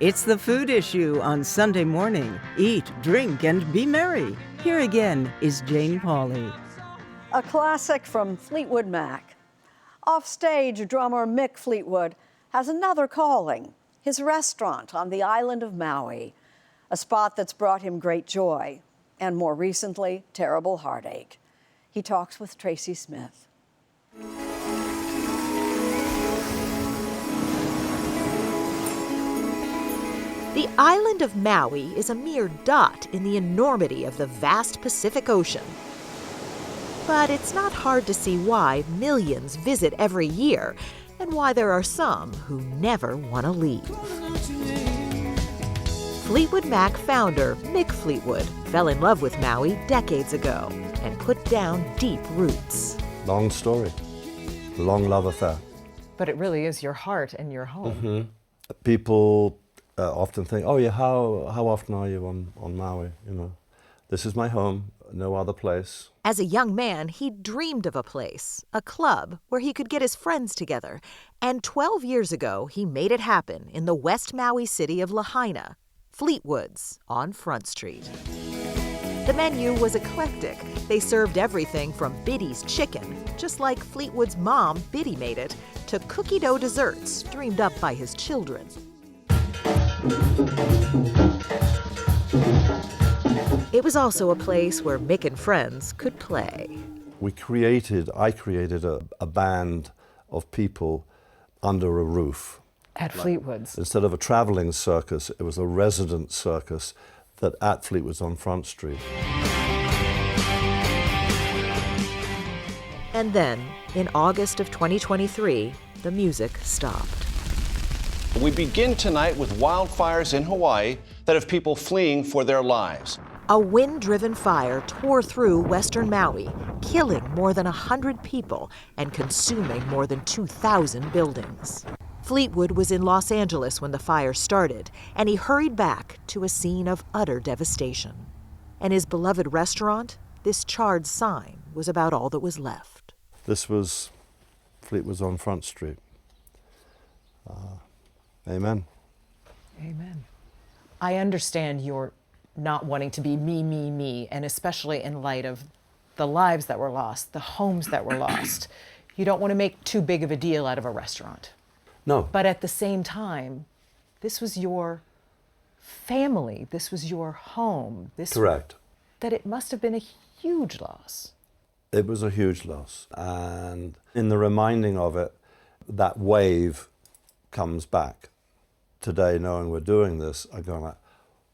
It's the food issue on Sunday Morning. Eat, drink, and be merry. Here again is Jane Pauley. A classic from Fleetwood Mac. Offstage, drummer Mick Fleetwood has another calling, his restaurant on the island of Maui, a spot that's brought him great joy and, more recently, terrible heartache. He talks with Tracy Smith. The island of Maui is a mere dot in the enormity of the vast Pacific Ocean. But it's not hard to see why millions visit every year and why there are some who never want to leave. Fleetwood Mac founder Mick Fleetwood fell in love with Maui decades ago and put down deep roots. Long story, long love affair. But it really is your heart and your home. Mm-hmm. People often think, oh yeah, how often are you on Maui? You know, this is my home, no other place. As a young man, he dreamed of a place, a club, where he could get his friends together. And 12 years ago, he made it happen in the West Maui city of Lahaina, Fleetwood's on Front Street. The menu was eclectic. They served everything from Biddy's chicken, just like Fleetwood's mom, Biddy, made it, to cookie dough desserts dreamed up by his children. It was also a place where Mick and friends could play. I created a band of people under a roof. At Fleetwood's. Instead of a traveling circus, it was a resident circus that at Fleetwood's on Front Street. And then, in August of 2023, the music stopped. We begin tonight with wildfires in Hawaii that have people fleeing for their lives. A wind-driven fire tore through western Maui, killing more than 100 people and consuming more than 2,000 buildings. Fleetwood was in Los Angeles when the fire started, and he hurried back to a scene of utter devastation. And his beloved restaurant, this charred sign, was about all that was left. This was Fleetwood's on Front Street. Amen. Amen. I understand you're not wanting to be me, and especially in light of the lives that were lost, the homes that were lost. You don't want to make too big of a deal out of a restaurant. No. But at the same time, this was your family. This was your home. Correct. That it must have been a huge loss. It was a huge loss. And in the reminding of it, that wave comes back. Today, knowing we're doing this, I'm going like,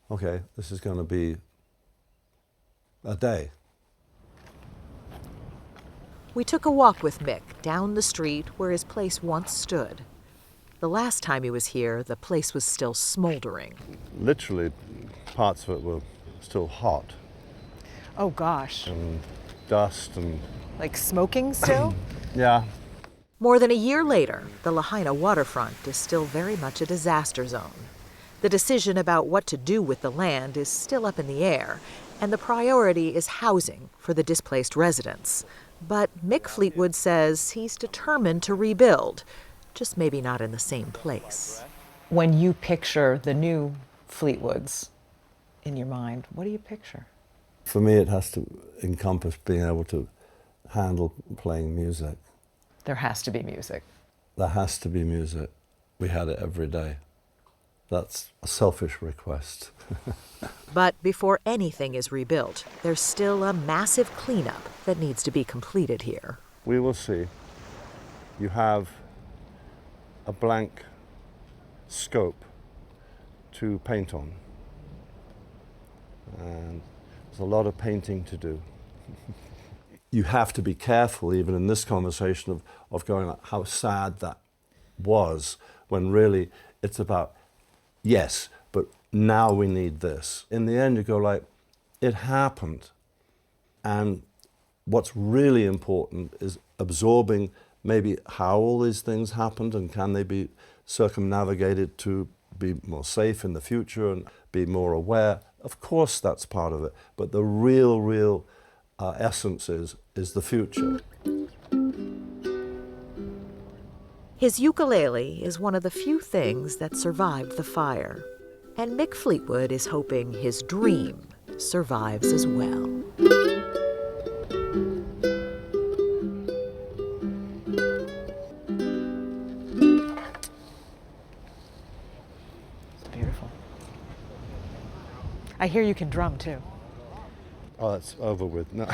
okay, this is going to be a day. We took a walk with Mick down the street where his place once stood. The last time he was here, the place was still smoldering. Literally, parts of it were still hot. Oh, gosh. And dust and... Like smoking still? Yeah. More than a year later, the Lahaina waterfront is still very much a disaster zone. The decision about what to do with the land is still up in the air, and the priority is housing for the displaced residents. But Mick Fleetwood says he's determined to rebuild, just maybe not in the same place. When you picture the new Fleetwoods in your mind, what do you picture? For me, it has to encompass being able to handle playing music. There has to be music. There has to be music. We had it every day. That's a selfish request. But before anything is rebuilt, there's still a massive cleanup that needs to be completed here. We will see. You have a blank scope to paint on. And there's a lot of painting to do. You have to be careful, even in this conversation, of going like, how sad that was, when really it's about, yes, but now we need this. In the end, you go like, it happened. And what's really important is absorbing maybe how all these things happened and can they be circumnavigated to be more safe in the future and be more aware. Of course, that's part of it. But the real essence is the future. His ukulele is one of the few things that survived the fire. And Mick Fleetwood is hoping his dream survives as well. It's beautiful. I hear you can drum too. Oh, it's over with. No.